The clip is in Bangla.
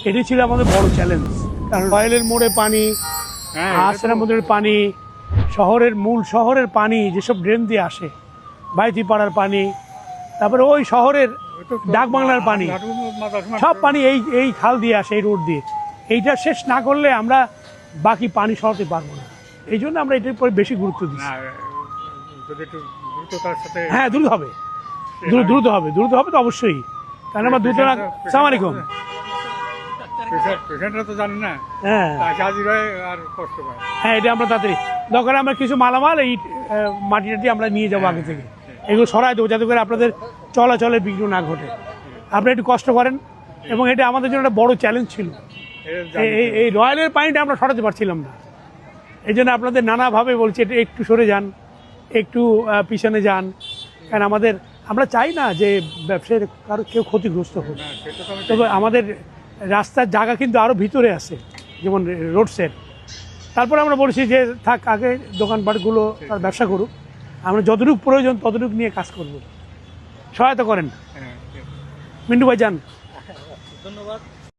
এটি ছিল আমাদের বড় চ্যালেঞ্জ। কারণ রয়েলের মোড়ে পানি, আহসানের মধ্যে পানি, শহরের পানি যেসব ড্রেন দিয়ে আসে, বাইতিপাড়ার পানি, তারপরে ওই শহরের ডাকবাংলার পানি, সব পানি এই খাল দিয়ে আসে, এই রোড দিয়ে। এইটা শেষ না করলে আমরা বাকি পানি সরাতে পারবো না। এই জন্য আমরা এটার উপরে বেশি গুরুত্ব দিই। হ্যাঁ, দ্রুত হবে, দ্রুত হবে তো অবশ্যই। কারণ আমার দ্রুত না। আসসালামু আলাইকুম। হ্যাঁ, এটা আমরা তাড়াতাড়ি দরকার, আমরা কিছু মালামাল এই মাটি টাটি আমরা নিয়ে যাবো আগে থেকে, এগুলো সরাই দেবো যাতে করে আপনাদের চলাচলে বিঘ্ন না ঘটে। আপনি একটু কষ্ট করেন, এবং এটা আমাদের জন্য একটা বড় চ্যালেঞ্জ ছিল। এই রয়্যালের পানিটা আমরা সরাতে পারছিলাম না, এই জন্য আপনাদের নানাভাবে বলছি এটা একটু সরে যান, একটু পিছনে যান। কারণ আমরা চাই না যে ব্যবসায়ীর কারো কেউ ক্ষতিগ্রস্ত হোক। তবে আমাদের রাস্তার জায়গা কিন্তু আরও ভিতরে আছে, যেমন রোড সাইড। তারপরে আমরা বলছি যে থাক, আগে দোকানপাটগুলো তার ব্যবসা করুক, আমরা যতটুকু প্রয়োজন ততটুকু নিয়ে কাজ করব। সহায়তা করেন। মিন্টু ভাই যান। ধন্যবাদ।